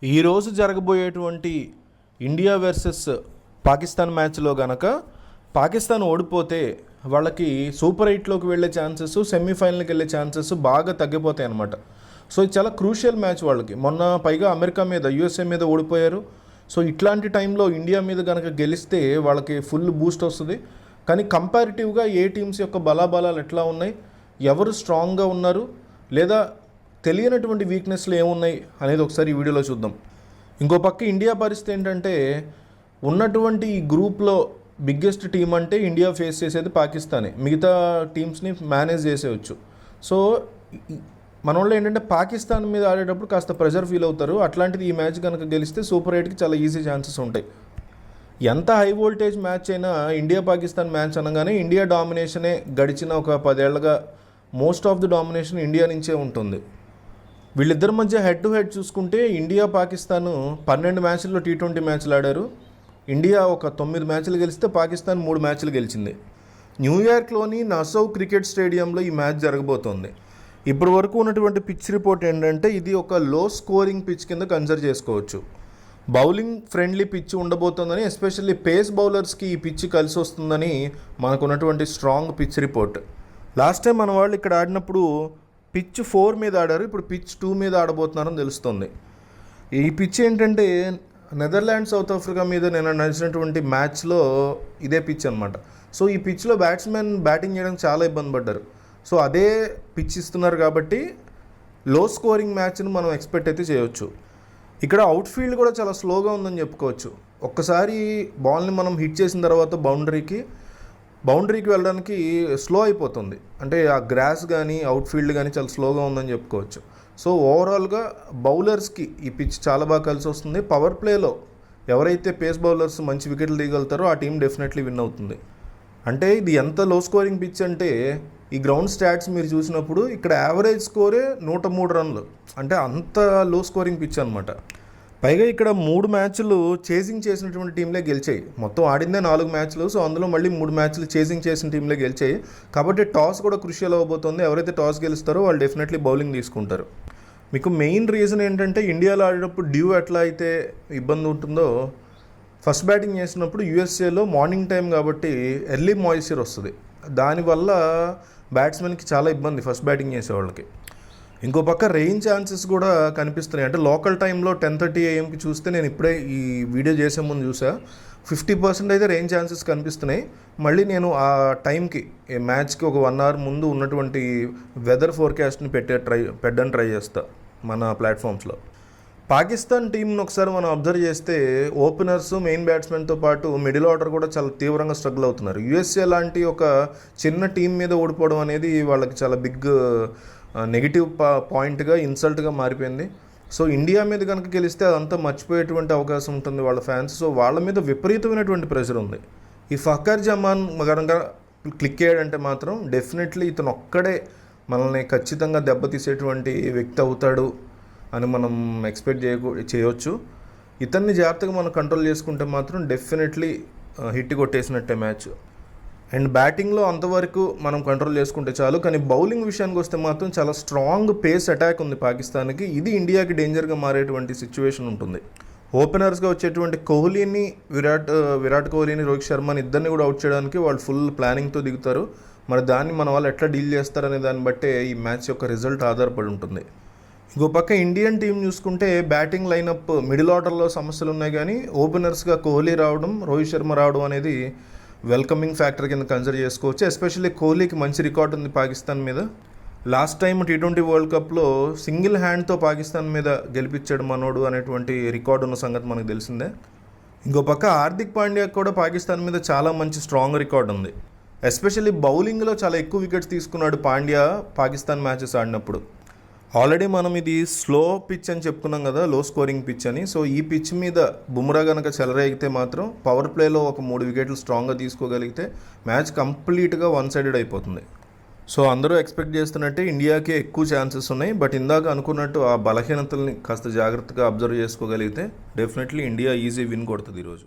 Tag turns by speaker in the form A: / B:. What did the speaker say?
A: ఈరోజు జరగబోయేటువంటి India versus Pakistan మ్యాచ్లో గనక పాకిస్తాన్ ఓడిపోతే వాళ్ళకి సూపర్ ఎయిట్లోకి వెళ్ళే ఛాన్సెస్, సెమీఫైనల్కి వెళ్ళే ఛాన్సెస్ బాగా తగ్గిపోతాయి అన్నమాట. సో ఇది చాలా క్రూషియల్ మ్యాచ్ వాళ్ళకి. మొన్న పైగా అమెరికా మీద, యూఎస్ఏ మీద ఓడిపోయారు. సో ఇట్లాంటి టైంలో ఇండియా మీద కనుక గెలిస్తే వాళ్ళకి ఫుల్ బూస్ట్ వస్తుంది. కానీ కంపారిటివ్గా ఏ టీమ్స్ యొక్క బలాబలాలు ఎట్లా ఉన్నాయి, ఎవరు స్ట్రాంగ్గా ఉన్నారు, లేదా తెలియనటువంటి వీక్నెస్లు ఏమున్నాయి అనేది ఒకసారి ఈ వీడియోలో చూద్దాం. ఇంకో పక్క ఇండియా పరిస్థితి ఏంటంటే, ఉన్నటువంటి ఈ గ్రూప్లో బిగ్గెస్ట్ టీం అంటే ఇండియా ఫేస్ చేసేది పాకిస్తానే. మిగతా టీమ్స్ని మేనేజ్ చేసేయచ్చు. సో మన వాళ్ళు ఏంటంటే పాకిస్తాన్ మీద ఆడేటప్పుడు కాస్త ప్రెషర్ ఫీల్ అవుతారు. అట్లాంటిది ఈ మ్యాచ్ కనుక గెలిస్తే సూపర్ ఎయిట్కి చాలా ఈజీ ఛాన్సెస్ ఉంటాయి. ఎంత హై వోల్టేజ్ మ్యాచ్ అయినా ఇండియా పాకిస్తాన్ మ్యాచ్ అనగానే ఇండియా డామినేషనే గడిచిన ఒక 10 ఏళ్లుగా most of the domination India నుంచే ఉంటుంది. వీళ్ళిద్దరి మధ్య హెడ్ టు హెడ్ చూసుకుంటే ఇండియా పాకిస్తాన్ 12 మ్యాచ్ల్లో T20 మ్యాచ్లు ఆడారు. ఇండియా ఒక 9 మ్యాచ్లు గెలిస్తే పాకిస్తాన్ 3 మ్యాచ్లు గెలిచింది. న్యూయార్క్లోని నసౌ క్రికెట్ స్టేడియంలో ఈ మ్యాచ్ జరగబోతోంది. ఇప్పటి వరకు ఉన్నటువంటి పిచ్ రిపోర్ట్ ఏంటంటే ఇది ఒక లో స్కోరింగ్ పిచ్ కింద కన్సిడర్ చేసుకోవచ్చు. బౌలింగ్ ఫ్రెండ్లీ పిచ్ ఉండబోతోందని, ఎస్పెషల్లీ పేస్ బౌలర్స్కి ఈ పిచ్ కలిసి వస్తుందని మనకున్నటువంటి strong pitch report. Last time మన వాళ్ళు ఇక్కడ ఆడినప్పుడు పిచ్ 4 మీద ఆడారు, ఇప్పుడు పిచ్ 2 మీద ఆడబోతున్నారని తెలుస్తుంది. ఈ పిచ్ ఏంటంటే నెదర్లాండ్స్, సౌత్ ఆఫ్రికా మీద నేను నడిచినటువంటి మ్యాచ్లో ఇదే పిచ్ అనమాట. సో ఈ పిచ్లో బ్యాట్స్మెన్ బ్యాటింగ్ చేయడానికి చాలా ఇబ్బంది పడ్డారు. సో అదే పిచ్ ఇస్తున్నారు కాబట్టి లో స్కోరింగ్ మ్యాచ్ని మనం ఎక్స్పెక్ట్ అయితే చేయొచ్చు. ఇక్కడ అవుట్ఫీల్డ్ కూడా చాలా స్లోగా ఉందని చెప్పుకోవచ్చు. ఒక్కసారి బాల్ని మనం హిట్ చేసిన తర్వాత బౌండరీకి వెళ్ళడానికి స్లో అయిపోతుంది. అంటే ఆ గ్రాస్ కానీ అవుట్ఫీల్డ్ కానీ చాలా స్లోగా ఉందని చెప్పుకోవచ్చు. సో ఓవరాల్గా బౌలర్స్కి ఈ పిచ్ చాలా బాగా కలిసి వస్తుంది. పవర్ ప్లేలో ఎవరైతే పేస్ బౌలర్స్ మంచి వికెట్లు తీయగలుగుతారో ఆ టీం డెఫినెట్లీ విన్ అవుతుంది. అంటే ఇది ఎంత లో స్కోరింగ్ పిచ్ అంటే, ఈ గ్రౌండ్ స్టాట్స్ మీరు చూసినప్పుడు ఇక్కడ యావరేజ్ స్కోరే 103 రన్లు. అంటే అంత లో స్కోరింగ్ పిచ్ అనమాట. పైగా ఇక్కడ 3 మ్యాచ్లు చేసింగ్ చేసినటువంటి టీంలే గెలిచాయి. మొత్తం ఆడిందే 4 మ్యాచ్లు. సో అందులో మళ్ళీ 3 మ్యాచ్లు చేసింగ్ చేసిన టీంలే గెలిచాయి. కాబట్టి టాస్ కూడా క్రూషియల్ అవ్వబోతుంది. ఎవరైతే టాస్ గెలుస్తారో వాళ్ళు డెఫినెట్లీ బౌలింగ్ తీసుకుంటారు. మీకు మెయిన్ రీజన్ ఏంటంటే, ఇండియాలో ఆడేటప్పుడు డ్యూ ఎట్లా అయితే ఇబ్బంది ఉంటుందో, ఫస్ట్ బ్యాటింగ్ చేసినప్పుడు యూఎస్ఏలో మార్నింగ్ టైం కాబట్టి ఎర్లీ మాయిశ్చర్ వస్తుంది. దానివల్ల బ్యాట్స్మెన్కి చాలా ఇబ్బంది ఫస్ట్ బ్యాటింగ్ చేసేవాళ్ళకి. ఇంకో పక్క రెయిన్ ఛాన్సెస్ కూడా కనిపిస్తున్నాయి. అంటే లోకల్ టైంలో 10:30 AM చూస్తే, నేను ఇప్పుడే ఈ వీడియో చేసే ముందు చూసా, 50% అయితే రెయిన్ ఛాన్సెస్ కనిపిస్తున్నాయి. మళ్ళీ నేను ఆ టైంకి మ్యాచ్కి ఒక 1 hour ముందు ఉన్నటువంటి వెదర్ ఫోర్కాస్ట్ని పెట్టడానికి ట్రై చేస్తా మన ప్లాట్ఫామ్స్లో. పాకిస్తాన్ టీంను ఒకసారి మనం అబ్జర్వ్ చేస్తే ఓపెనర్స్, మెయిన్ బ్యాట్స్మెన్తో పాటు మిడిల్ ఆర్డర్ కూడా చాలా తీవ్రంగా స్ట్రగుల్ అవుతున్నారు. యూఎస్ఏ లాంటి ఒక చిన్న టీం మీద ఓడిపోవడం అనేది వాళ్ళకి చాలా బిగ్ నెగిటివ్ పాయింట్గా, ఇన్సల్ట్గా మారిపోయింది. సో ఇండియా మీద కనుక గెలిస్తే అదంతా మర్చిపోయేటువంటి అవకాశం ఉంటుంది వాళ్ళ ఫ్యాన్స్. సో వాళ్ళ మీద విపరీతమైనటువంటి ప్రెషర్ ఉంది. ఈ ఫఖర్ జమాన్ కనుక క్లిక్ అయ్యాడంటే మాత్రం డెఫినెట్లీ ఇతను ఒక్కడే మనల్ని ఖచ్చితంగా దెబ్బతీసేటువంటి వ్యక్తి అవుతాడు అని మనం ఎక్స్పెక్ట్ చేయవచ్చు. ఇతన్ని జాగ్రత్తగా మనం కంట్రోల్ చేసుకుంటే మాత్రం డెఫినెట్లీ హిట్ కొట్టేసినట్టే మ్యాచ్. అండ్ బ్యాటింగ్లో అంతవరకు మనం కంట్రోల్ చేసుకుంటే చాలు. కానీ బౌలింగ్ విషయానికి వస్తే మాత్రం చాలా స్ట్రాంగ్ పేస్ అటాక్ ఉంది పాకిస్తాన్కి. ఇది ఇండియాకి డేంజర్గా మారేటువంటి సిచ్యువేషన్ ఉంటుంది. ఓపెనర్స్గా వచ్చేటువంటి కోహ్లీని, విరాట్ కోహ్లీని, రోహిత్ శర్మని ఇద్దరిని కూడా అవుట్ చేయడానికి వాళ్ళు ఫుల్ ప్లానింగ్తో దిగుతారు. మరి దాన్ని మన వాళ్ళు ఎట్లా డీల్ చేస్తారనే దాన్ని బట్టే ఈ మ్యాచ్ యొక్క రిజల్ట్ ఆధారపడి ఉంటుంది. ఇంకో పక్క ఇండియన్ టీం చూసుకుంటే బ్యాటింగ్ లైనప్ మిడిల్ ఆర్డర్లో సమస్యలు ఉన్నాయి. కానీ ఓపెనర్స్గా కోహ్లీ రావడం, రోహిత్ శర్మ రావడం అనేది వెల్కమింగ్ ఫ్యాక్టర్ కింద కన్సిడర్ చేసుకోవచ్చు. ఎస్పెషల్లీ కోహ్లీకి మంచి రికార్డ్ ఉంది పాకిస్తాన్ మీద. లాస్ట్ టైం T20 వరల్డ్ కప్లో సింగిల్ హ్యాండ్తో పాకిస్తాన్ మీద గెలిపించాడు మనోడు అనేటువంటి రికార్డు ఉన్న సంగతి మనకు తెలిసిందే. ఇంకో పక్క హార్దిక్ పాండ్యా కూడా పాకిస్తాన్ మీద చాలా మంచి స్ట్రాంగ్ రికార్డు ఉంది. ఎస్పెషల్లీ బౌలింగ్లో చాలా ఎక్కువ వికెట్స్ తీసుకున్నాడు పాండ్యా పాకిస్తాన్ మ్యాచెస్ ఆడినప్పుడు. ఆల్రెడీ మనం ఇది స్లో పిచ్ అని చెప్పుకున్నాం కదా, లో స్కోరింగ్ పిచ్ అని. సో ఈ పిచ్ మీద బుమ్రా కనుక చెలరేగితే మాత్రం పవర్ ప్లేలో ఒక 3 వికెట్లు స్ట్రాంగ్గా తీసుకోగలిగితే మ్యాచ్ కంప్లీట్గా 1-sided అయిపోతుంది. సో అందరూ ఎక్స్పెక్ట్ చేస్తున్నట్టే ఇండియాకే ఎక్కువ ఛాన్సెస్ ఉన్నాయి. బట్ ఇందాక అనుకున్నట్టు ఆ బలహీనతల్ని కాస్త జాగ్రత్తగా అబ్జర్వ్ చేసుకోగలిగితే డెఫినెట్లీ ఇండియా ఈజీ విన్ కొడుతుంది ఈరోజు.